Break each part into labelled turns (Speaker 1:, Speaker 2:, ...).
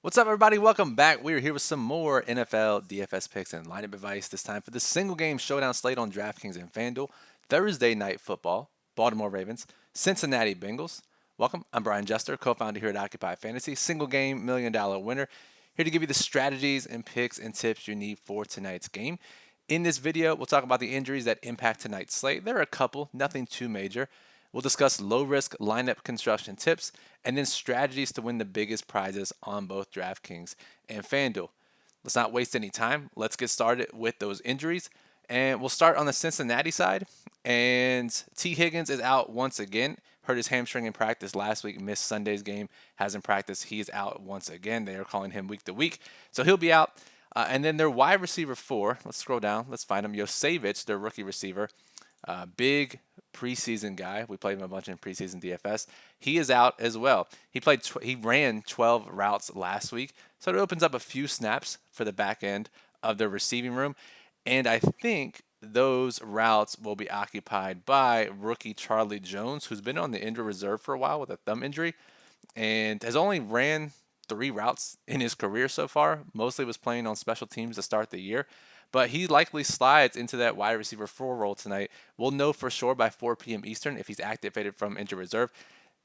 Speaker 1: What's up, everybody? Welcome back. We're here with some more NFL DFS picks and lineup advice. This time for the single game showdown slate on DraftKings and FanDuel. Thursday night football, Baltimore Ravens, Cincinnati Bengals. Welcome. I'm Brian Jester, co-founder here at Occupy Fantasy, single game $1 million winner. Here to give you the strategies and picks and tips you need for tonight's game. In this video, we'll talk about the injuries that impact tonight's slate. There are a couple, nothing too major. We'll discuss low risk lineup construction tips and then strategies to win the biggest prizes on both DraftKings and FanDuel. Let's not waste any time. Let's get started with those injuries. And we'll start on the Cincinnati side. And T. Higgins is out once again. Hurt his hamstring in practice last week, missed Sunday's game, hasn't practiced. He's out once again. They are calling him week to week. So he'll be out. And then their wide receiver 4, let's scroll down, let's find him. Yosevich, their rookie receiver, big preseason guy. We played him a bunch in preseason DFS. He is out as well. He ran 12 routes last week, so it opens up a few snaps for the back end of their receiving room. And I think those routes will be occupied by rookie Charlie Jones, who's been on the injured reserve for a while with a thumb injury and has only ran 3 routes in his career so far. Mostly was playing on special teams to start the year. But he likely slides into that wide receiver 4 role tonight. We'll know for sure by 4 p.m. Eastern if he's activated from injured reserve.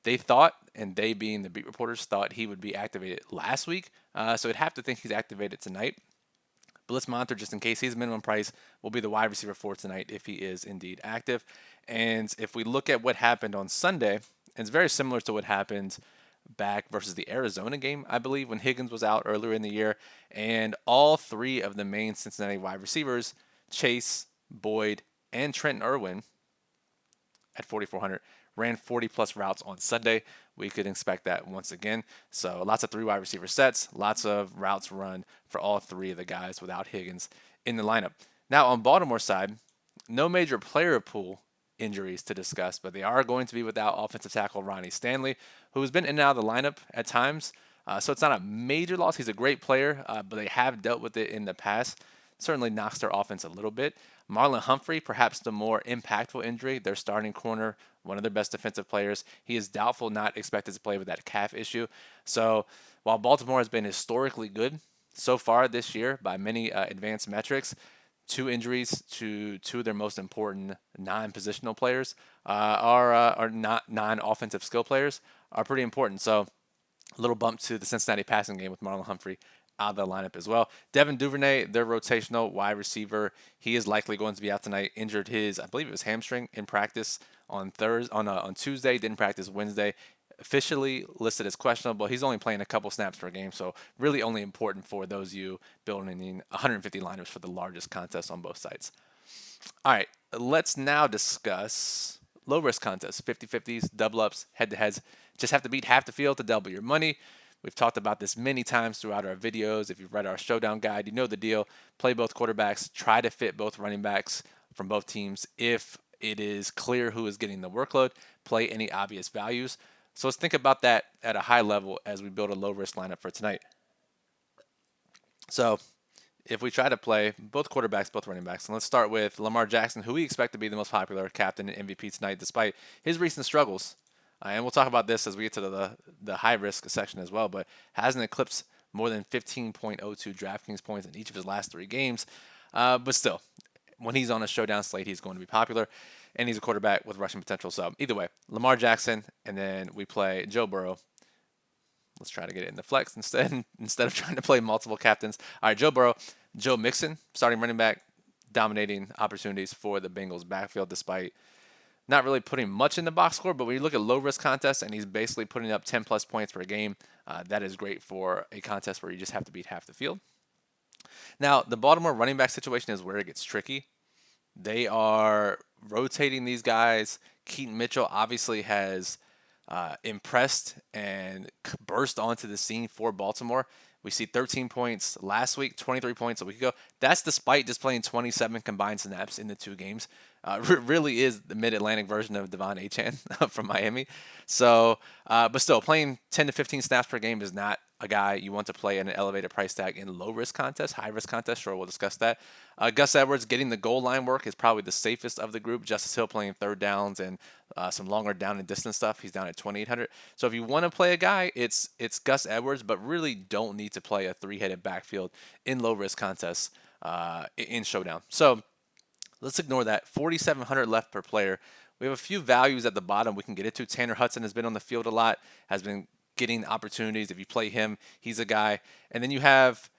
Speaker 1: They thought, and they being the beat reporters, thought he would be activated last week. So I'd have to think he's activated tonight. But let's monitor just in case. His minimum price will be the wide receiver 4 tonight if he is indeed active. And if we look at what happened on Sunday, it's very similar to what happened back versus the Arizona game, I believe, when Higgins was out earlier in the year. And all 3 of the main Cincinnati wide receivers, Chase, Boyd, and Trenton Irwin at 4,400, ran 40 plus routes on Sunday. We could expect that once again. So lots of 3 wide receiver sets, lots of routes run for all 3 of the guys without Higgins in the lineup. Now on Baltimore side, no major player pool injuries to discuss, but they are going to be without offensive tackle Ronnie Stanley, who's been in and out of the lineup at times. So it's not a major loss. He's a great player, but they have dealt with it in the past. Certainly knocks their offense a little bit. Marlon Humphrey, perhaps the more impactful injury, their starting corner, one of their best defensive players. He is doubtful, not expected to play with that calf issue. So while Baltimore has been historically good so far this year by many advanced metrics, 2 injuries to 2 of their most important non-positional players are not non-offensive skill players are pretty important. So a little bump to the Cincinnati passing game with Marlon Humphrey out of the lineup as well. Devin Duvernay, their rotational wide receiver, he is likely going to be out tonight. Injured his, I believe it was hamstring in practice on Tuesday. Didn't practice Wednesday. Officially listed as questionable. He's only playing a couple snaps per game, so really only important for those of you building in 150 liners for the largest contest on both sides. All right, let's now discuss low risk contests, 50-50s, double ups, head to heads. Just have to beat half the field to double your money. We've talked about this many times throughout our videos. If you've read our showdown guide, you know the deal. Play both quarterbacks, try to fit both running backs from both teams. If it is clear who is getting the workload, play any obvious values. So let's think about that at a high level as we build a low risk lineup for tonight. So if we try to play both quarterbacks, both running backs, and let's start with Lamar Jackson, who we expect to be the most popular captain and MVP tonight despite his recent struggles. And we'll talk about this as we get to the high risk section as well, but hasn't eclipsed more than 15.02 DraftKings points in each of his last 3 games. But still, when he's on a showdown slate, he's going to be popular, and he's a quarterback with rushing potential. So either way, Lamar Jackson, and then we play Joe Burrow. Let's try to get it in the flex instead of trying to play multiple captains. All right, Joe Burrow, Joe Mixon, starting running back, dominating opportunities for the Bengals backfield despite not really putting much in the box score. But when you look at low risk contests and he's basically putting up 10 plus points per game, that is great for a contest where you just have to beat half the field. Now, the Baltimore running back situation is where it gets tricky. They are rotating these guys. Keaton Mitchell obviously has impressed and burst onto the scene for Baltimore. We see 13 points last week, 23 points a week ago. That's despite just playing 27 combined snaps in the 2 games. Really is the mid-Atlantic version of Devon Achane from Miami. So, but still, playing 10 to 15 snaps per game is not a guy you want to play at an elevated price tag in low risk contests, high risk contests, sure, we'll discuss that. Gus Edwards getting the goal line work is probably the safest of the group. Justice Hill playing third downs and some longer down and distance stuff. He's down at 2,800. So if you want to play a guy, it's Gus Edwards, but really don't need to play a three-headed backfield in low risk contests in Showdown. So let's ignore that. 4,700 left per player. We have a few values at the bottom we can get into. Tanner Hudson has been on the field a lot, has been getting opportunities. If you play him, he's a guy. And then you have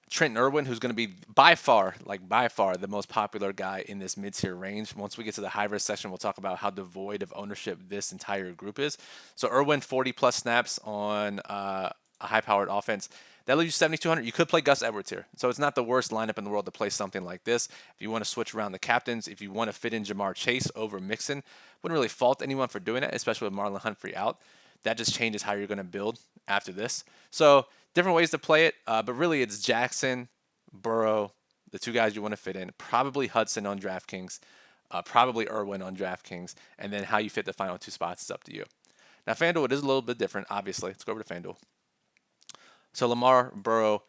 Speaker 1: Trenton Irwin, who's going to be by far, the most popular guy in this mid-tier range. Once we get to the high-risk section, we'll talk about how devoid of ownership this entire group is. So Irwin, 40-plus snaps on a high-powered offense. That leaves you 7,200. You could play Gus Edwards here. So it's not the worst lineup in the world to play something like this. If you want to switch around the captains, if you want to fit in Jamar Chase over Mixon, wouldn't really fault anyone for doing that, especially with Marlon Humphrey out. That just changes how you're going to build after this. So different ways to play it, but really it's Jackson, Burrow, the two guys you want to fit in, probably Hudson on DraftKings, probably Irwin on DraftKings, and then how you fit the final two spots is up to you. Now, FanDuel, it is a little bit different, obviously. Let's go over to FanDuel. So Lamar, Burrow,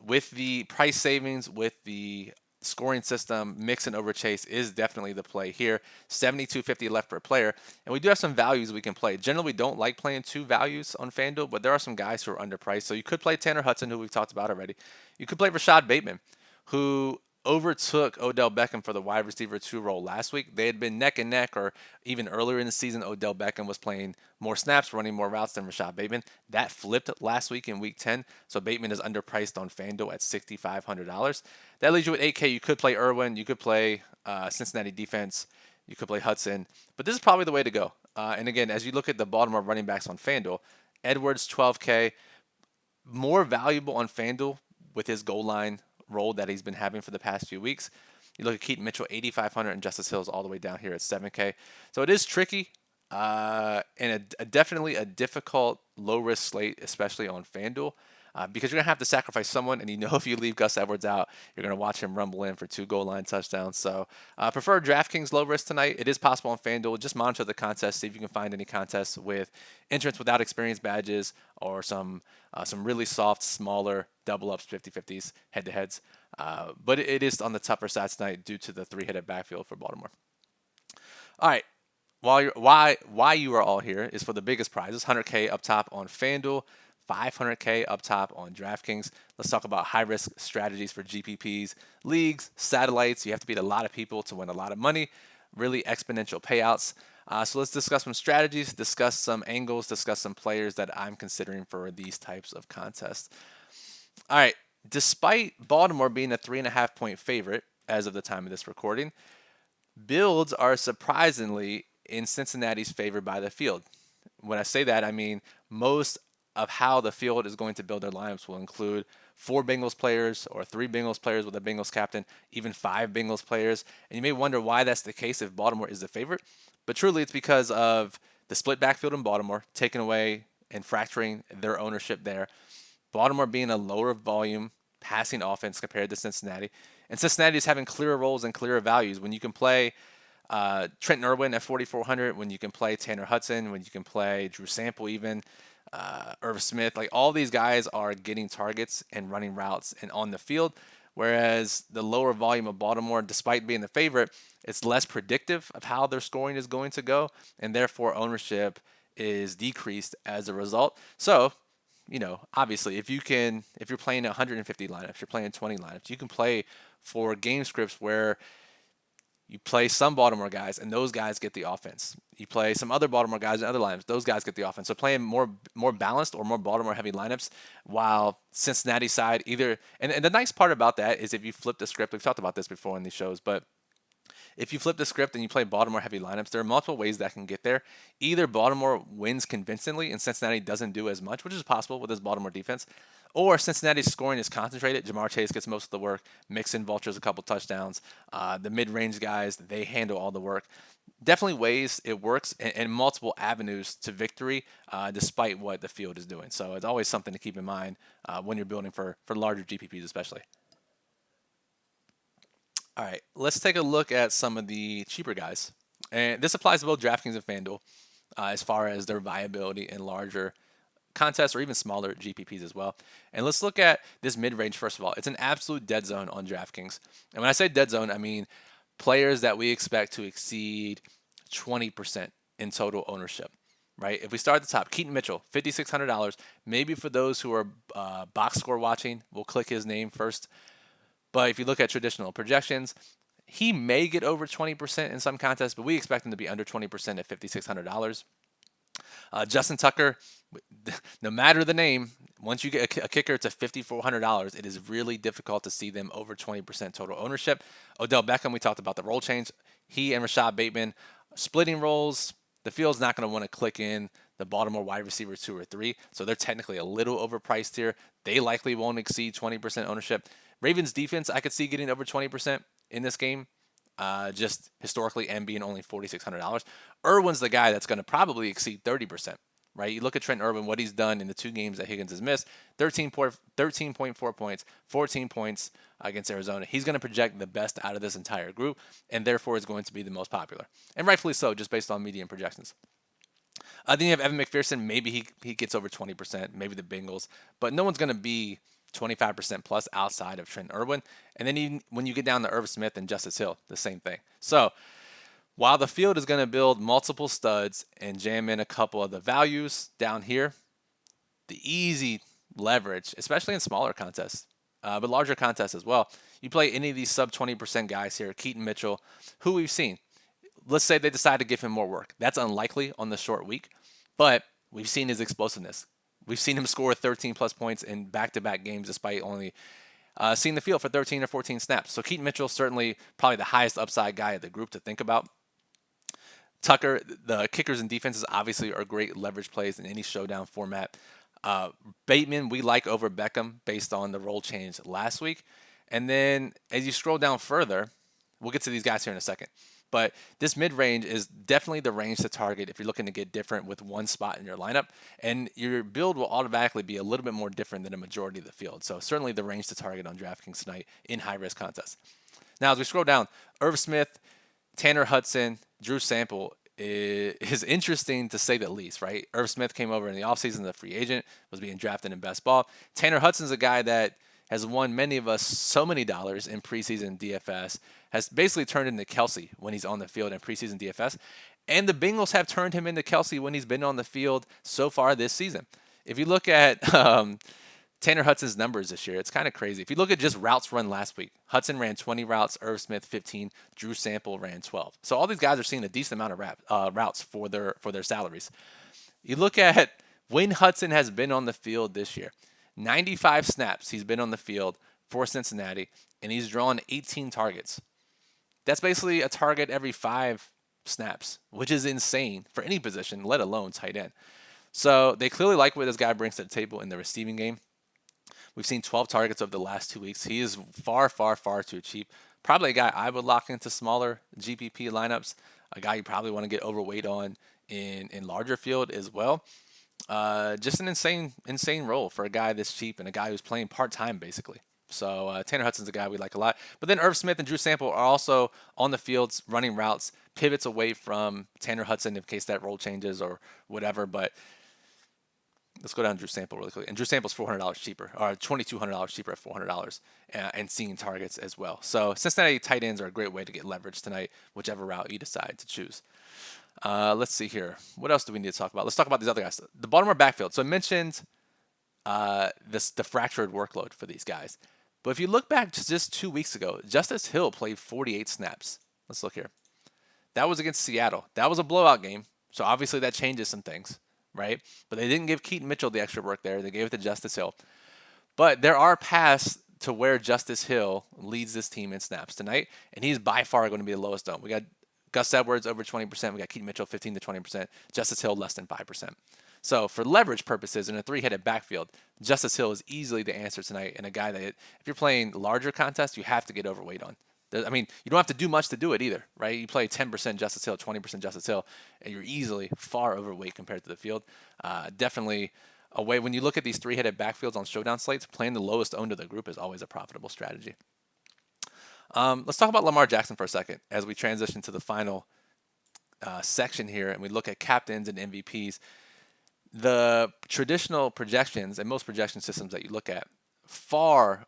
Speaker 1: with the price savings, with the scoring system, Mixon over Chase is definitely the play here. 7,250 left per player. And we do have some values we can play. Generally, we don't like playing two values on FanDuel, but there are some guys who are underpriced. So you could play Tanner Hudson, who we've talked about already. You could play Rashad Bateman, who overtook Odell Beckham for the wide receiver 2 role last week. They had been neck and neck, or even earlier in the season, Odell Beckham was playing more snaps, running more routes than Rashad Bateman. That flipped last week in week 10, so Bateman is underpriced on FanDuel at $6,500. That leaves you with 8K. You could play Irwin, you could play Cincinnati defense, you could play Hudson, but this is probably the way to go. And again, as you look at the Baltimore running backs on FanDuel, Edwards 12K, more valuable on FanDuel with his goal line role that he's been having for the past few weeks. You look at Keaton Mitchell, 8,500, and Justice Hill's all the way down here at 7K. So it is tricky and definitely a difficult low-risk slate, especially on FanDuel, because you're going to have to sacrifice someone, and you know if you leave Gus Edwards out, you're going to watch him rumble in for 2 goal line touchdowns. So prefer DraftKings low risk tonight. It is possible on FanDuel. Just monitor the contest, see if you can find any contests with entrants without experience badges or some really soft, smaller double-ups, 50-50s, head-to-heads. But it is on the tougher side tonight due to the 3-headed backfield for Baltimore. All right. Why you are all here is for the biggest prizes. 100K up top on FanDuel, 500K up top on DraftKings. Let's talk about high-risk strategies for GPPs, leagues, satellites. You have to beat a lot of people to win a lot of money, really exponential payouts. So let's discuss some strategies, discuss some angles, discuss some players that I'm considering for these types of contests. All right. Despite Baltimore being a 3.5-point favorite as of the time of this recording, builds are surprisingly in Cincinnati's favor by the field. When I say that, I mean most of how the field is going to build their lineups will include 4 Bengals players or 3 Bengals players with a Bengals captain, even 5 Bengals players. And you may wonder why that's the case if Baltimore is the favorite. But truly, it's because of the split backfield in Baltimore, taking away and fracturing their ownership there. Baltimore being a lower volume passing offense compared to Cincinnati. And Cincinnati is having clearer roles and clearer values. When you can play Trenton Irwin at 4,400, when you can play Tanner Hudson, when you can play Drew Sample even, Irv Smith, like all these guys are getting targets and running routes and on the field. Whereas the lower volume of Baltimore, despite being the favorite, it's less predictive of how their scoring is going to go, and therefore ownership is decreased as a result. So, obviously, if you're playing 150 lineups, you're playing 20 lineups, you can play for game scripts where you play some Baltimore guys, and those guys get the offense. You play some other Baltimore guys and other lineups, those guys get the offense. So playing more balanced or more Baltimore-heavy lineups, while Cincinnati side either – and the nice part about that is if you flip the script – we've talked about this before in these shows, but if you flip the script and you play Baltimore-heavy lineups, there are multiple ways that can get there. Either Baltimore wins convincingly and Cincinnati doesn't do as much, which is possible with this Baltimore defense, or Cincinnati's scoring is concentrated. Jamar Chase gets most of the work. Mixon vultures a couple touchdowns. The mid-range guys, they handle all the work. Definitely ways it works and multiple avenues to victory despite what the field is doing. So it's always something to keep in mind when you're building for larger GPPs especially. All right, let's take a look at some of the cheaper guys. And this applies to both DraftKings and FanDuel as far as their viability in larger contests or even smaller GPPs as well. And let's look at this mid-range first of all. It's an absolute dead zone on DraftKings. And when I say dead zone, I mean players that we expect to exceed 20% in total ownership, right? If we start at the top, Keaton Mitchell, $5,600. Maybe for those who are box score watching, we'll click his name first. But if you look at traditional projections, he may get over 20% in some contests, but we expect him to be under 20% at $5,600. Justin Tucker, no matter the name, once you get a kicker to $5,400, it is really difficult to see them over 20% total ownership. Odell Beckham, we talked about the role change. He and Rashad Bateman splitting roles. The field's not going to want to click in the Baltimore wide receiver 2 or 3, so they're technically a little overpriced here. They likely won't exceed 20% ownership. Ravens defense, I could see getting over 20% in this game. Just historically, and being only $4,600. Irwin's the guy that's going to probably exceed 30%, right? You look at Trent Irwin, what he's done in the 2 games that Higgins has missed, 13.4 points, 14 points against Arizona. He's going to project the best out of this entire group, and therefore is going to be the most popular. And rightfully so, just based on median projections. Then you have Evan McPherson. Maybe he gets over 20%, maybe the Bengals, but no one's going to be 25% plus outside of Trent Irwin. And then when you get down to Irv Smith and Justice Hill, the same thing. So while the field is going to build multiple studs and jam in a couple of the values down here, the easy leverage, especially in smaller contests, but larger contests as well, you play any of these sub 20% guys here, Keaton Mitchell, who we've seen. Let's say they decide to give him more work. That's unlikely on the short week, but we've seen his explosiveness. We've seen him score 13 plus points in back-to-back games despite only seeing the field for 13 or 14 snaps. So Keaton Mitchell, certainly probably the highest upside guy of the group to think about. Tucker, the kickers and defenses obviously are great leverage plays in any showdown format. Bateman, we like over Beckham based on the role change last week. And then as you scroll down further, we'll get to these guys here in a second. But this mid-range is definitely the range to target if you're looking to get different with one spot in your lineup. And your build will automatically be a little bit more different than a majority of the field. So certainly the range to target on DraftKings tonight in high-risk contests. Now, as we scroll down, Irv Smith, Tanner Hudson, Drew Sample is interesting to say the least, right? Irv Smith came over in the offseason as a free agent, was being drafted in best ball. Tanner Hudson's a guy that has won many of us so many dollars in preseason DFS, has basically turned into Kelsey when he's on the field in preseason DFS. And the Bengals have turned him into Kelsey when he's been on the field so far this season. If you look at Tanner Hudson's numbers this year, it's kind of crazy. If you look at just routes run last week, Hudson ran 20 routes, Irv Smith 15, Drew Sample ran 12. So all these guys are seeing a decent amount of routes for their salaries. You look at when Hudson has been on the field this year, 95 snaps he's been on the field for Cincinnati, and he's drawn 18 targets. That's basically a target every 5 snaps, which is insane for any position, let alone tight end. So they clearly like what this guy brings to the table in the receiving game. We've seen 12 targets over the last 2 weeks. He is far, far, far too cheap. Probably a guy I would lock into smaller GPP lineups, a guy you probably want to get overweight on in larger field as well. Just an insane role for a guy this cheap and a guy who's playing part-time basically. So Tanner Hudson's a guy we like a lot. But then Irv Smith and Drew Sample are also on the fields running routes, pivots away from Tanner Hudson in case that role changes or whatever. But let's go down to Drew Sample really quickly. And Drew Sample's $400 cheaper, or $2,200 cheaper at $400 and seeing targets as well. So Cincinnati tight ends are a great way to get leverage tonight, whichever route you decide to choose. Let's see here. What else do we need to talk about? Let's talk about these other guys. The Baltimore backfield. So I mentioned the fractured workload for these guys. But if you look back to just 2 weeks ago, Justice Hill played 48 snaps. Let's look here. That was against Seattle. That was a blowout game. So obviously that changes some things, right? But they didn't give Keaton Mitchell the extra work there. They gave it to Justice Hill. But there are paths to where Justice Hill leads this team in snaps tonight, and he's by far going to be the lowest owned. We got Gus Edwards over 20%. We got Keaton Mitchell 15 to 20%. Justice Hill less than 5%. So for leverage purposes in a 3-headed backfield, Justice Hill is easily the answer tonight, and a guy that if you're playing larger contests, you have to get overweight on. I mean, you don't have to do much to do it either, right? You play 10% Justice Hill, 20% Justice Hill, and you're easily far overweight compared to the field. Definitely a way, when you look at these 3-headed backfields on showdown slates, playing the lowest owned of the group is always a profitable strategy. Let's talk about Lamar Jackson for a second as we transition to the final section here and we look at captains and MVPs. The traditional projections and most projection systems that you look at far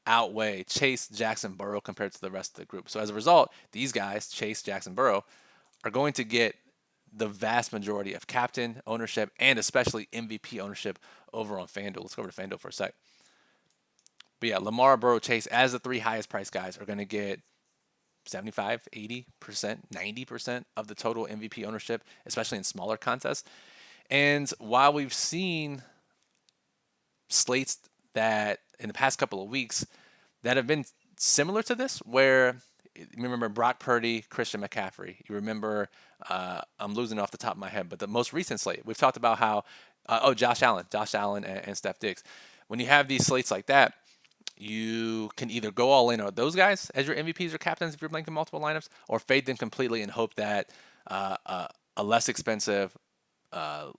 Speaker 1: outweigh Chase, Jackson, Burrow compared to the rest of the group. So as a result, these guys, Chase, Jackson, Burrow, are going to get the vast majority of captain ownership and especially MVP ownership over on FanDuel. Let's go over to FanDuel for a sec. But yeah, Lamar, Burrow, Chase, as the three highest priced guys, are going to get 75, 80%, 90% of the total MVP ownership, especially in smaller contests. And while we've seen slates that in the past couple of weeks that have been similar to this, where you remember Brock Purdy, Christian McCaffrey. You remember, I'm losing off the top of my head, but the most recent slate, we've talked about how, Josh Allen and Steph Diggs. When you have these slates like that, you can either go all in on those guys as your MVPs or captains if you're blanking multiple lineups, or fade them completely and hope that a less expensive,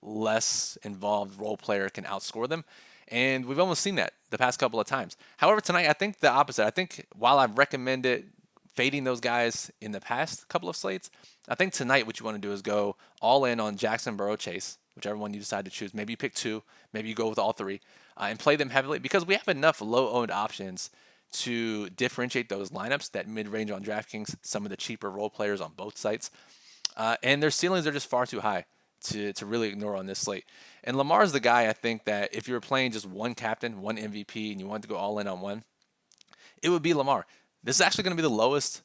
Speaker 1: less involved role player can outscore them. And we've almost seen that the past couple of times. However, tonight, I think the opposite. I think while I've recommended fading those guys in the past couple of slates, I think tonight what you want to do is go all in on Jackson, Burrow, Chase, whichever one you decide to choose. Maybe you pick two, maybe you go with all three, and play them heavily because we have enough low-owned options to differentiate those lineups, that mid-range on DraftKings, some of the cheaper role players on both sites. And their ceilings are just far too high to really ignore on this slate. And Lamar's the guy, I think, that if you were playing just one captain, one MVP, and you wanted to go all in on one, it would be Lamar. This is actually going to be the lowest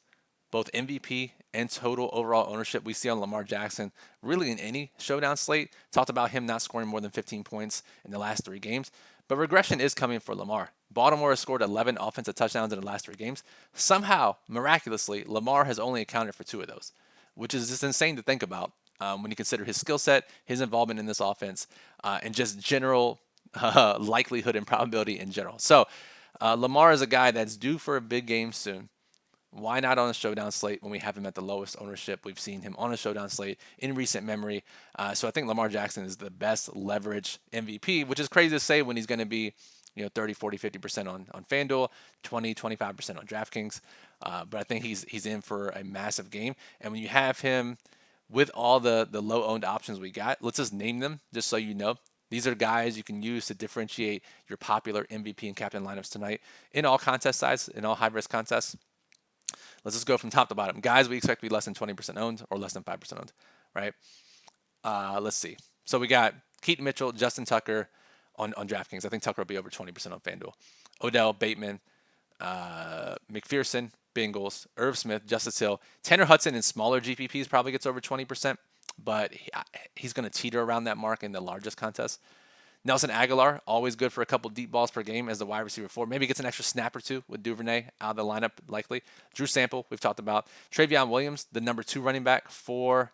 Speaker 1: both MVP and total overall ownership we see on Lamar Jackson really in any showdown slate. Talked about him not scoring more than 15 points in the last 3 games. But regression is coming for Lamar. Baltimore has scored 11 offensive touchdowns in the last 3 games. Somehow, miraculously, Lamar has only accounted for 2 of those, which is just insane to think about when you consider his skill set, his involvement in this offense, and just general likelihood and probability in general. So Lamar is a guy that's due for a big game soon. Why not on a showdown slate when we have him at the lowest ownership? We've seen him on a showdown slate in recent memory. So I think Lamar Jackson is the best leverage MVP, which is crazy to say when he's going to be 30, 40, 50% on FanDuel, 20, 25% on DraftKings. But I think he's in for a massive game. And when you have him with all the low-owned options we got, let's just name them just so you know. These are guys you can use to differentiate your popular MVP and captain lineups tonight in all contest size, in all high-risk contests. Let's just go from top to bottom. Guys we expect to be less than 20% owned or less than 5% owned, right? Let's see. So we got Keaton Mitchell, Justin Tucker on DraftKings. I think Tucker will be over 20% on FanDuel. Odell, Bateman, McPherson, Bengals, Irv Smith, Justice Hill. Tanner Hudson in smaller GPPs probably gets over 20%, but he's going to teeter around that mark in the largest contest. Nelson Aguilar, always good for a couple deep balls per game as the wide receiver 4. Maybe gets an extra snap or 2 with Duvernay out of the lineup, likely. Drew Sample, we've talked about. Travion Williams, the number 2 running back for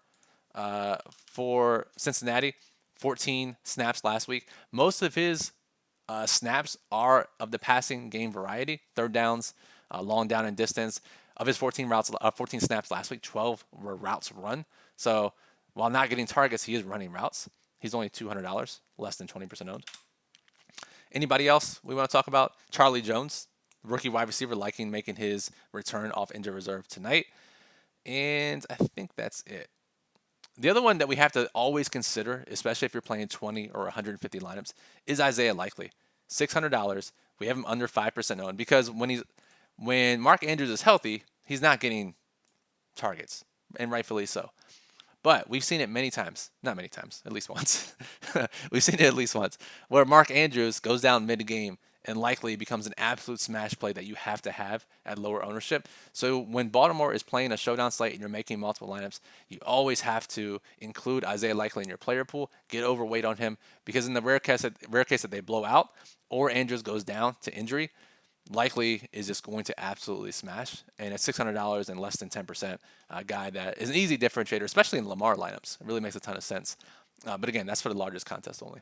Speaker 1: Cincinnati, 14 snaps last week. Most of his snaps are of the passing game variety, third downs, long down and distance. Of his 14 snaps last week, 12 were routes run. So while not getting targets, he is running routes. He's only $200, less than 20% owned. Anybody else we want to talk about? Charlie Jones, rookie wide receiver, making his return off injured reserve tonight. And I think that's it. The other one that we have to always consider, especially if you're playing 20 or 150 lineups, is Isaiah Likely. $600. We have him under 5% owned because when Mark Andrews is healthy, he's not getting targets, and rightfully so. But we've seen it many times, not many times, at least once. We've seen it at least once, where Mark Andrews goes down mid-game and Likely becomes an absolute smash play that you have to have at lower ownership. So when Baltimore is playing a showdown slate and you're making multiple lineups, you always have to include Isaiah Likely in your player pool, get overweight on him, because in the rare case that they blow out or Andrews goes down to injury, Likely is just going to absolutely smash. And at $600 and less than 10%, a guy that is an easy differentiator, especially in Lamar lineups. It really makes a ton of sense. But again, that's for the largest contest only.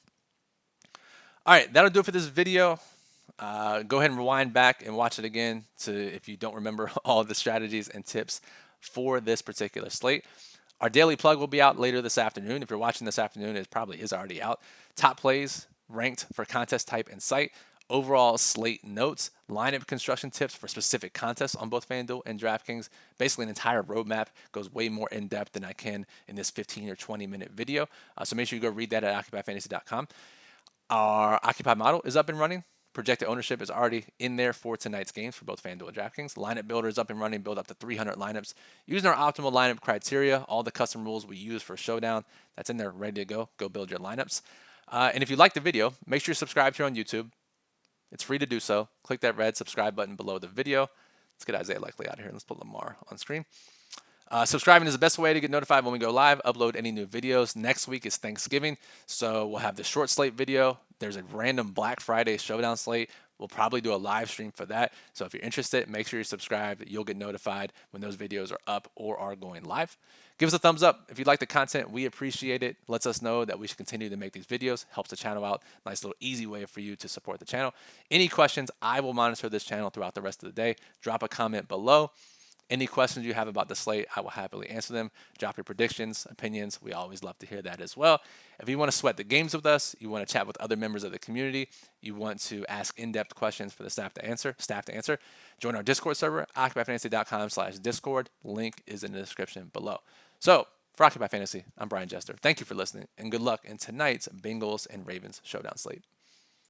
Speaker 1: All right, that'll do it for this video. Go ahead and rewind back and watch it again if you don't remember all of the strategies and tips for this particular slate. Our daily plug will be out later this afternoon. If you're watching this afternoon, it probably is already out. Top plays ranked for contest type and site. overall slate notes, lineup construction tips for specific contests on both FanDuel and DraftKings. Basically, an entire roadmap, goes way more in depth than I can in this 15 or 20-minute video. So make sure you go read that at OccupyFantasy.com. Our Occupy model is up and running. Projected ownership is already in there for tonight's games for both FanDuel and DraftKings. Lineup builder is up and running, build up to 300 lineups. Using our optimal lineup criteria, all the custom rules we use for Showdown, that's in there ready to go. Go build your lineups. And if you like the video, make sure you subscribe here on YouTube. It's free to do so. Click that red subscribe button below the video. Let's get Isaiah Likely out of here. Let's put Lamar on screen. Subscribing is the best way to get notified when we go live, upload any new videos. Next week is Thanksgiving, so we'll have the short slate video. There's a random Black Friday showdown slate. We'll probably do a live stream for that. So if you're interested, make sure you're subscribed. You'll get notified when those videos are up or are going live. Give us a thumbs up if you like the content. We appreciate it. Lets us know that we should continue to make these videos. Helps the channel out. Nice little easy way for you to support the channel. Any questions, I will monitor this channel throughout the rest of the day. Drop a comment below. Any questions you have about the slate, I will happily answer them. Drop your predictions, opinions. We always love to hear that as well. If you want to sweat the games with us, you want to chat with other members of the community, you want to ask in-depth questions for the staff to answer, join our Discord server, occupyfantasy.com/discord. Link is in the description below. So for Occupy Fantasy, I'm Brian Jester. Thank you for listening, and good luck in tonight's Bengals and Ravens showdown slate.